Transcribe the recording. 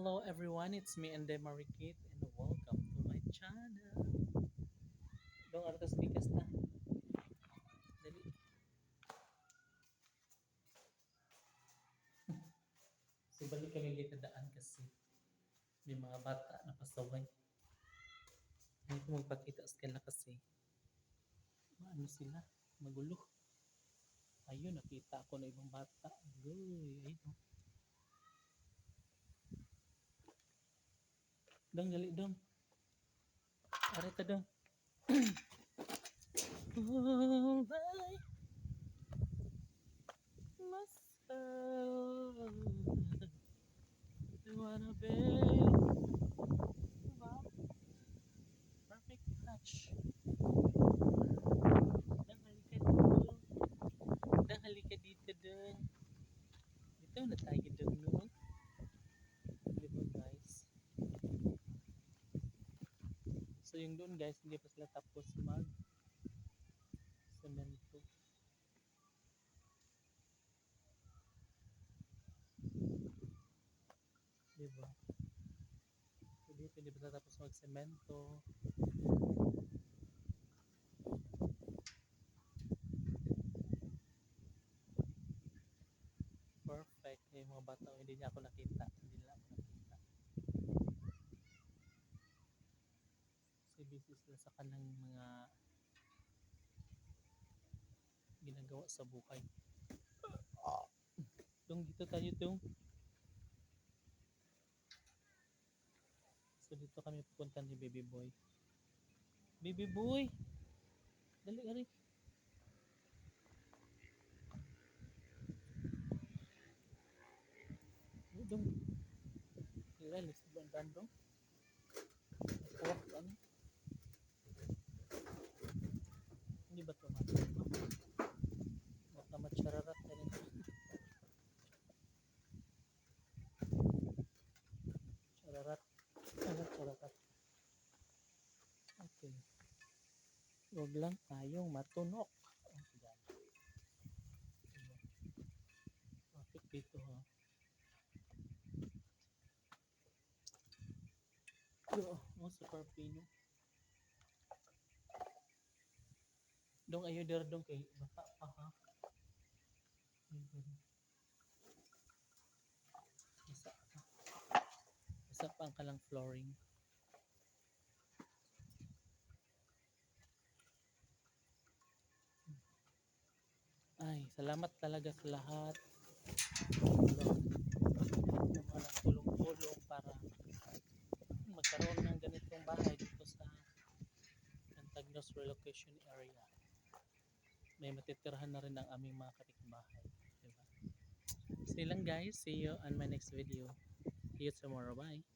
Hello everyone, it's me and Marikit and welcome to my channel. Dong artas bigas ta. Dali. So balik kami gitadaan kasi may mga bata na pasaway. Hindi ko magpakita sa kanila kasi maano sila, magulo. Ayun, nakita ako na ibang bata. Uy, ayun. Oh. Dong, dali dong. Arita dong. All by myself. I wanna be perfect match. Dang halika dito. Dang halika dito dong. Dito na tayo dong no. Diba guys? So yung doon guys, hindi pa sila tapos mag semento. Diba? So dito hindi pa sila tapos mag semento. Perfect. Yung mga bata, hindi niya ako nakita. Hindi nila ako nakita. So busy sila sa kanang mga ginagawa sa buhay. Tung dito tayo tung. So dito kami pupunta ni Baby Boy. Baby Boy! Dali, dali. Dong. Kira, lisod ba ang daan dong? Kuwak, ano? Hindi ba ito matama? Baka matsararat ka rin. Chararat. Ano chararat? Okay. Huwag lang tayong matunok. Oh, yan. Traffic dito ha. Oh, sa Carpino. Dong ayo der dong kay bata pa ha. Isa pa. Isa pa ang kalang flooring. Ay, salamat talaga sa lahat. Yung mga nagtulong-tulong para magkaroon ng ganitong bahay dito sa Antagnos Relocation Area. May matitirhan na rin ang aming mga kapitbahay. Diba? So lang guys, see you on my next video. See you tomorrow. Bye.